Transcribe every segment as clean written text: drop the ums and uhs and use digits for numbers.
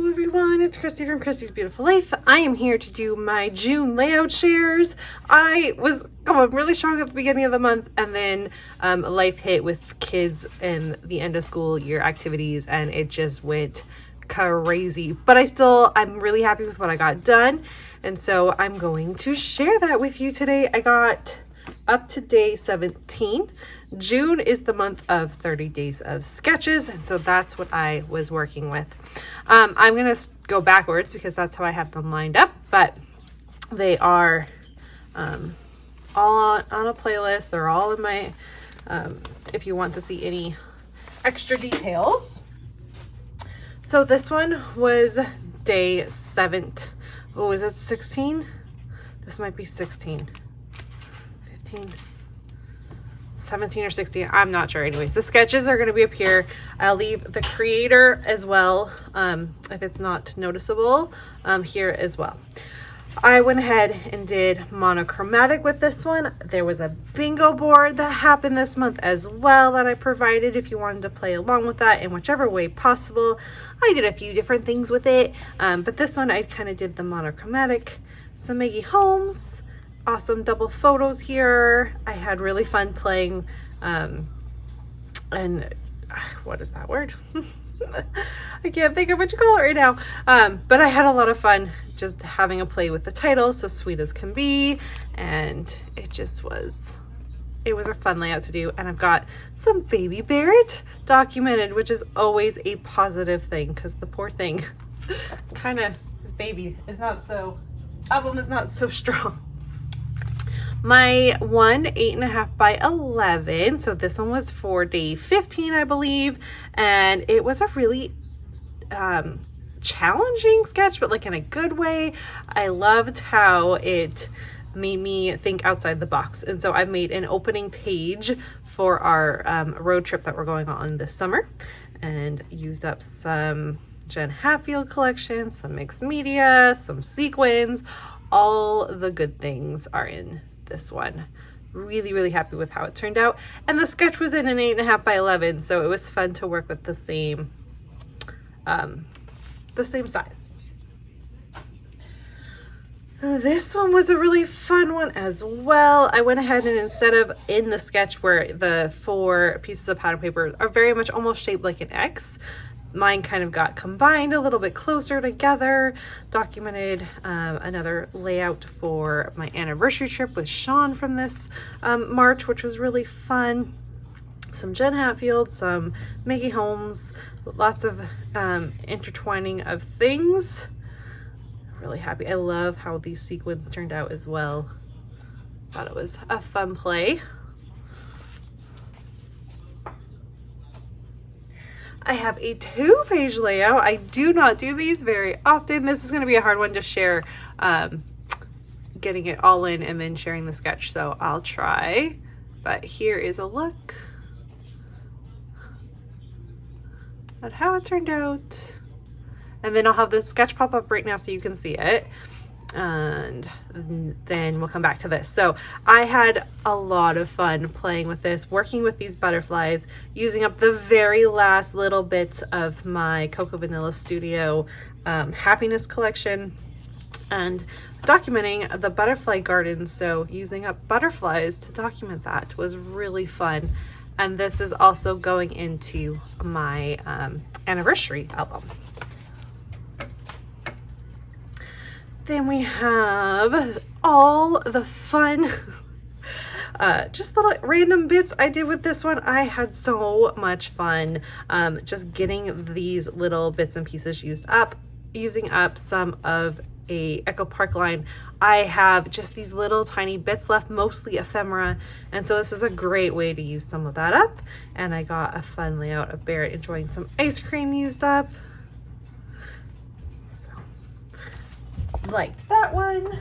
Hello everyone, it's Christy from Christy's Beautiful Life. I am here to do my June layout shares. I was going really strong at the beginning of the month, and then life hit with kids and the end of school year activities, and it just went crazy. But I'm really happy with what I got done, and so I'm going to share that with you today. I got up to day 17. June is the month of 30 days of sketches, and so that's what I was working with. I'm going to go backwards because that's how I have them lined up, but they are all on a playlist. They're all in my, if you want to see any extra details. So this one was day 7. Oh, is it 16? This might be 16. 15. 17 or 16, I'm not sure. Anyways, the sketches are going to be up here. I'll leave the creator as well, if it's not noticeable, here as well. I went ahead and did monochromatic with this one. There was a bingo board that happened this month as well that I provided if you wanted to play along with that in whichever way possible. I did a few different things with it, but this one I kind of did the monochromatic. Some Maggie Holmes. Awesome double photos here. I had really fun playing, and what is that word? I can't think of what you call it right now. But I had a lot of fun just having a play with the title, So Sweet as Can Be, and it was a fun layout to do. And I've got some baby Barrett documented, which is always a positive thing because the poor thing his baby is not so, album is not so strong. My one 8.5 by 11, so this one was for day 15, I believe, and it was a really challenging sketch, but like in a good way. I loved how it made me think outside the box, and so I've made an opening page for our road trip that we're going on this summer, and used up some Jen Hatfield collection, some mixed media, some sequins. All the good things are in this one. Really happy with how it turned out, and the sketch was in an 8.5 by 11, so it was fun to work with the same size. This one was a really fun one as well. I went ahead and instead of in the sketch where the 4 pieces of pattern paper are very much almost shaped like an X, mine kind of got combined a little bit closer together. Documented another layout for my anniversary trip with Sean from this March, which was really fun. Some Jen Hatfield, some Maggie Holmes, lots of intertwining of things. Really happy. I love how these sequins turned out as well. Thought it was a fun play. I have a 2-page layout. I do not do these very often. This is going to be a hard one to share, getting it all in and then sharing the sketch. So I'll try, but here is a look at how it turned out. And then I'll have the sketch pop up right now so you can see it. And then we'll come back to this. So I had a lot of fun playing with this, working with these butterflies, using up the very last little bits of my Cocoa Vanilla Studio happiness collection, and documenting the butterfly garden. So using up butterflies to document that was really fun. And this is also going into my anniversary album. Then we have all the fun, just little random bits I did with this one. I had so much fun just getting these little bits and pieces using up some of a Echo Park line. I have just these little tiny bits left, mostly ephemera, and so this is a great way to use some of that up. And I got a fun layout of Barrett enjoying some ice cream used up. Liked that one.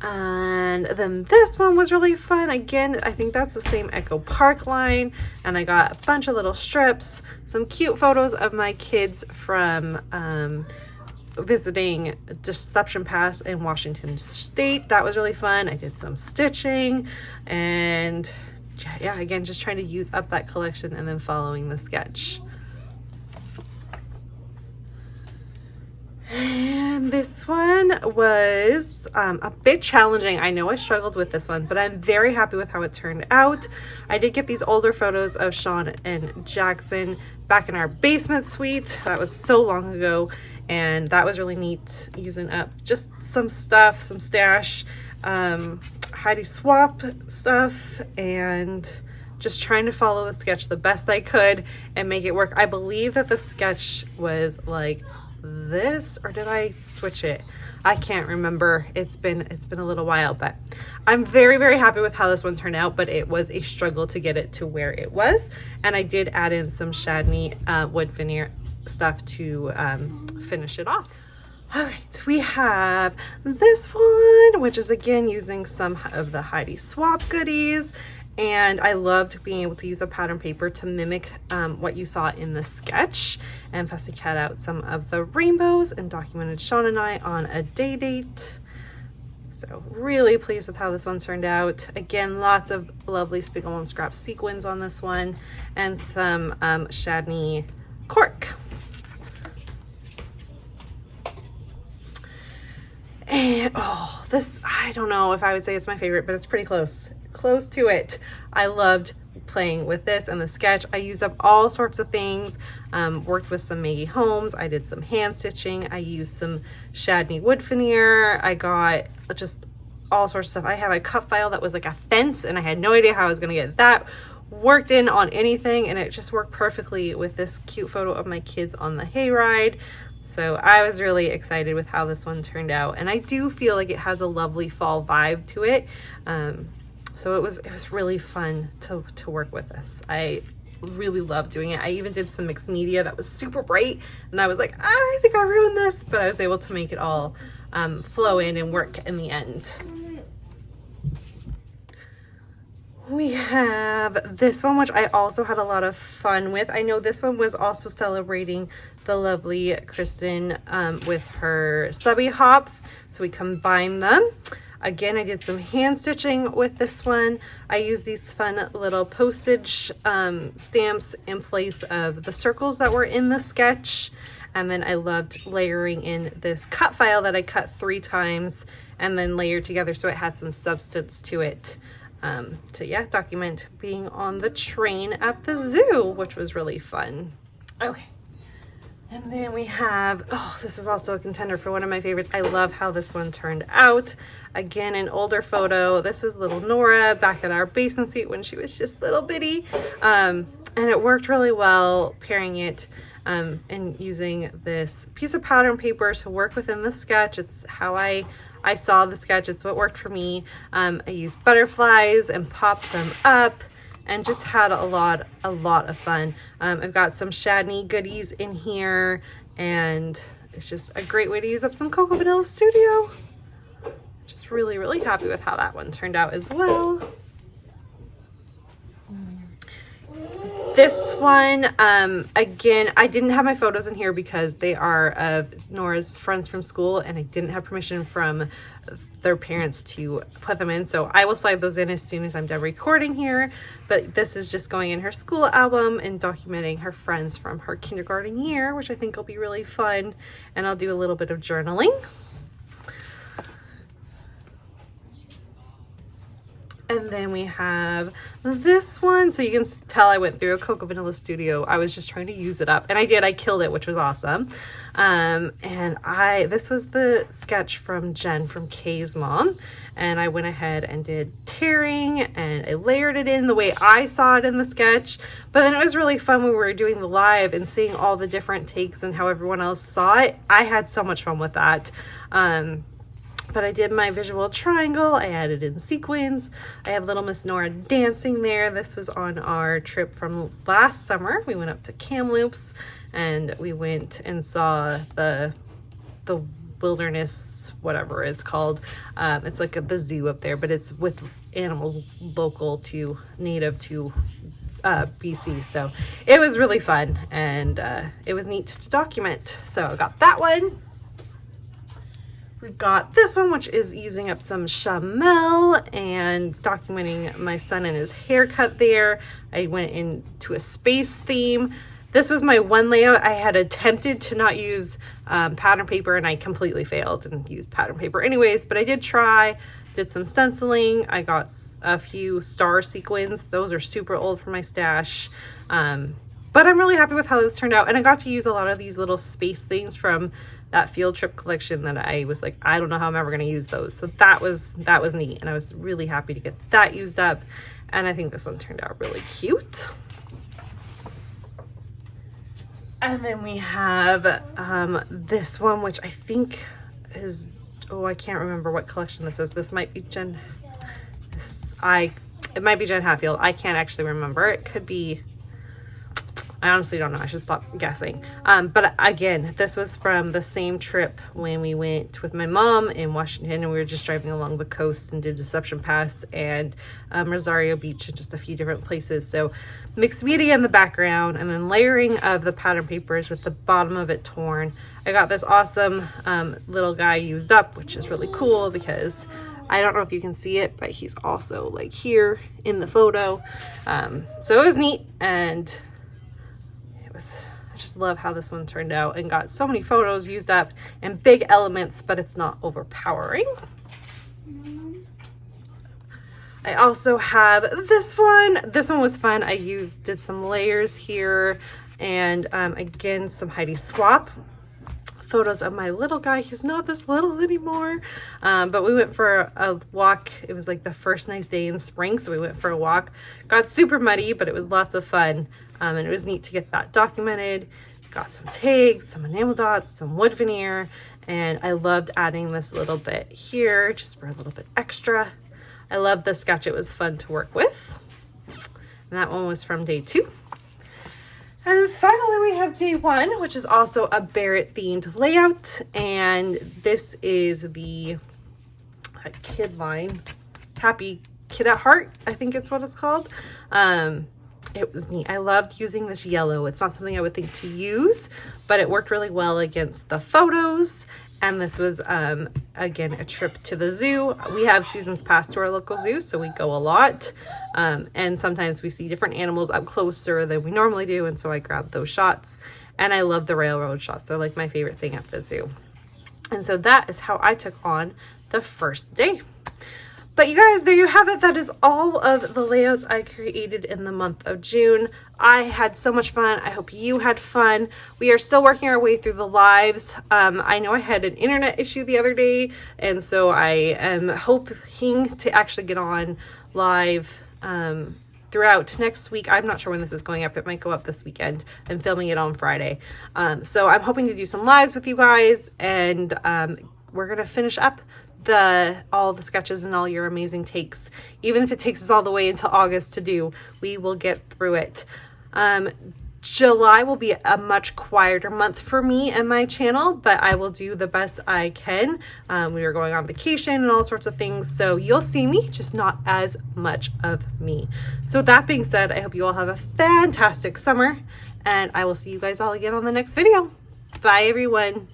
And then this one was really fun. Again, I think that's the same Echo Park line, and I got a bunch of little strips, some cute photos of my kids from visiting Deception Pass in Washington State. That was really fun. I did some stitching, and yeah, again, just trying to use up that collection and then following the sketch. This one was a bit challenging. I know I struggled with this one, but I'm very happy with how it turned out. I did get these older photos of Sean and Jackson back in our basement suite. That was so long ago, and that was really neat, using up just some stuff, some stash, Heidi swap stuff, and just trying to follow the sketch the best I could and make it work. I believe that the sketch was like this, or did I switch it? I can't remember. It's been a little while, but I'm very, very happy with how this one turned out, but it was a struggle to get it to where it was. And I did add in some Chardonnay wood veneer stuff to finish it off. All right, we have this one, which is again using some of the Heidi Swap goodies. And I loved being able to use a pattern paper to mimic what you saw in the sketch, and Fussy cut out some of the rainbows and documented Sean and I on a day date. So really pleased with how this one turned out. Again, lots of lovely Spiegelman scrap sequins on this one, and some Chardonnay cork. And oh, this, I don't know if I would say it's my favorite, but it's pretty close to it. I loved playing with this and the sketch. I used up all sorts of things, worked with some Maggie Holmes. I did some hand stitching. I used some Chardonnay wood veneer. I got just all sorts of stuff. I have a cut file that was like a fence, and I had no idea how I was going to get that worked in on anything, and it just worked perfectly with this cute photo of my kids on the hayride. So I was really excited with how this one turned out, and I do feel like it has a lovely fall vibe to it. So it was really fun to work with this. I really loved doing it. I even did some mixed media that was super bright, and I was like, I think I ruined this, but I was able to make it all flow in and work in the end. We have this one, which I also had a lot of fun with. I know this one was also celebrating the lovely Kristen with her subby hop, so we combined them. Again, I did some hand stitching with this one. I used these fun little postage stamps in place of the circles that were in the sketch. And then I loved layering in this cut file that I cut 3 times and then layered together so it had some substance to it. To yeah, document being on the train at the zoo, which was really fun. Okay. And then we have, oh, this is also a contender for one of my favorites. I love how this one turned out. Again, an older photo. This is little Nora back in our basement seat when she was just little bitty. And it worked really well pairing it and using this piece of pattern paper to work within the sketch. It's how I saw the sketch. It's what worked for me. I used butterflies and popped them up, and just had a lot of fun. I've got some Chardonnay goodies in here, and it's just a great way to use up some Cocoa Vanilla Studio. Just really, really happy with how that one turned out as well. This one, again, I didn't have my photos in here because they are of Nora's friends from school, and I didn't have permission from their parents to put them in. So I will slide those in as soon as I'm done recording here. But this is just going in her school album and documenting her friends from her kindergarten year, which I think will be really fun. And I'll do a little bit of journaling. And then we have this one. So you can tell I went through a Cocoa Vanilla Studio. I was just trying to use it up, and I did. I killed it, which was awesome. And this was the sketch from Jen from Kay's mom. And I went ahead and did tearing, and I layered it in the way I saw it in the sketch. But then it was really fun when we were doing the live and seeing all the different takes and how everyone else saw it. I had so much fun with that. But I did my visual triangle. I added in sequins. I have little Miss Nora dancing there. This was on our trip from last summer. We went up to Kamloops, and we went and saw the wilderness, whatever it's called. It's like the zoo up there, but it's with animals native to BC. So it was really fun, and it was neat to document. So I got that one. We've got this one, which is using up some Chamel and documenting my son and his haircut there. I went into a space theme This was my one layout. I had attempted to not use pattern paper, and I completely failed and used pattern paper anyways, but I did try, did some stenciling. I got a few star sequins. Those are super old for my stash. But I'm really happy with how this turned out. And I got to use a lot of these little space things from that field trip collection that I was like, I don't know how I'm ever going to use those. So that was neat. And I was really happy to get that used up. And I think this one turned out really cute. And then we have this one, which I think is, oh, I can't remember what collection this is. This might be Jen, it might be Jen Hatfield. I can't actually remember. It could be, I honestly don't know. I should stop guessing. But again, this was from the same trip when we went with my mom in Washington, and we were just driving along the coast and did Deception Pass and Rosario Beach and just a few different places. So mixed media in the background, and then layering of the pattern papers with the bottom of it torn. I got this awesome little guy used up, which is really cool because I don't know if you can see it, but he's also like here in the photo. So it was neat, and I just love how this one turned out and got so many photos used up and big elements, but it's not overpowering. I also have this one. This one was fun. I did some layers here, and again, some Heidi Swap photos of my little guy. He's not this little anymore, but we went for a walk. It was like the first nice day in spring, so we went for a walk. Got super muddy, but it was lots of fun, and it was neat to get that documented. Got some tags, some enamel dots, some wood veneer, and I loved adding this little bit here just for a little bit extra. I love the sketch. It was fun to work with. And that one was from day 2. And finally we have day 1, which is also a Barrett themed layout. And this is the kid line, Happy Kid at Heart, I think it's what it's called. It was neat. I loved using this yellow. It's not something I would think to use, but it worked really well against the photos. And this was, again, a trip to the zoo. We have seasons pass to our local zoo, so we go a lot. And sometimes we see different animals up closer than we normally do, and so I grabbed those shots. And I love the railroad shots. They're like my favorite thing at the zoo. And so that is how I took on the first day. But you guys, there you have it. That is all of the layouts I created in the month of June. I had so much fun. I hope you had fun. We are still working our way through the lives. I know I had an internet issue the other day, and so I am hoping to actually get on live throughout next week. I'm not sure when this is going up. It might go up this weekend. I'm filming it on Friday. So I'm hoping to do some lives with you guys, and we're going to finish up all the sketches and all your amazing takes. Even if it takes us all the way into August to do, we will get through it. July will be a much quieter month for me and my channel, but I will do the best I can. We are going on vacation and all sorts of things, so you'll see me, just not as much of me. So with that being said, I hope you all have a fantastic summer, and I will see you guys all again on the next video. Bye everyone.